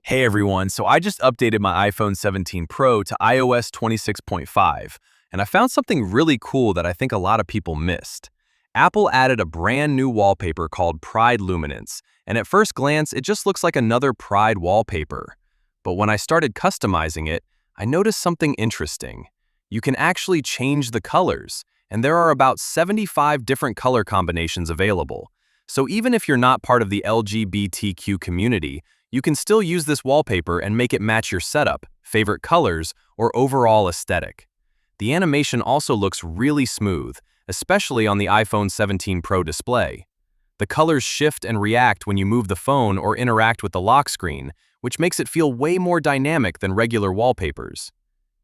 Hey everyone, so I just updated my iPhone 17 Pro to iOS 26.5, and I found something really cool that I think a lot of people missed. Apple added a brand new wallpaper called Pride Luminance, and at first glance, it just looks like another Pride wallpaper. But when I started customizing it, I noticed something interesting. You can actually change the colors, and there are about 75 different color combinations available. So even if you're not part of the LGBTQ community, you can still use this wallpaper and make it match your setup, favorite colors, or overall aesthetic. The animation also looks really smooth, especially on the iPhone 17 Pro display. The colors shift and react when you move the phone or interact with the lock screen, which makes it feel way more dynamic than regular wallpapers.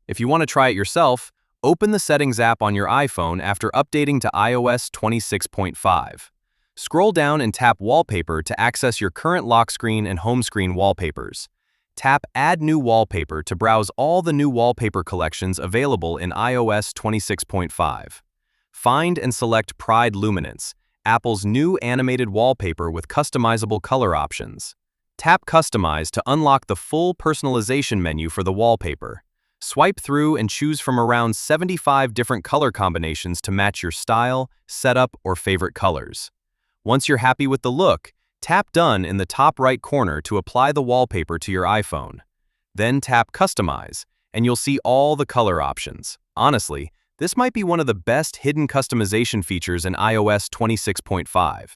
If you want to try it yourself, open the Settings app on your iPhone after updating to iOS 26.5. Scroll down and tap Wallpaper to access your current lock screen and home screen wallpapers. Tap Add New Wallpaper to browse all the new wallpaper collections available in iOS 26.5. Find and select Pride Luminance, Apple's new animated wallpaper with customizable color options. Tap Customize to unlock the full personalization menu for the wallpaper. Swipe through and choose from around 75 different color combinations to match your style, setup, or favorite colors. Once you're happy with the look, tap Done in the top right corner to apply the wallpaper to your iPhone. Then tap Customize, and you'll see all the color options. Honestly, this might be one of the best hidden customization features in iOS 26.5.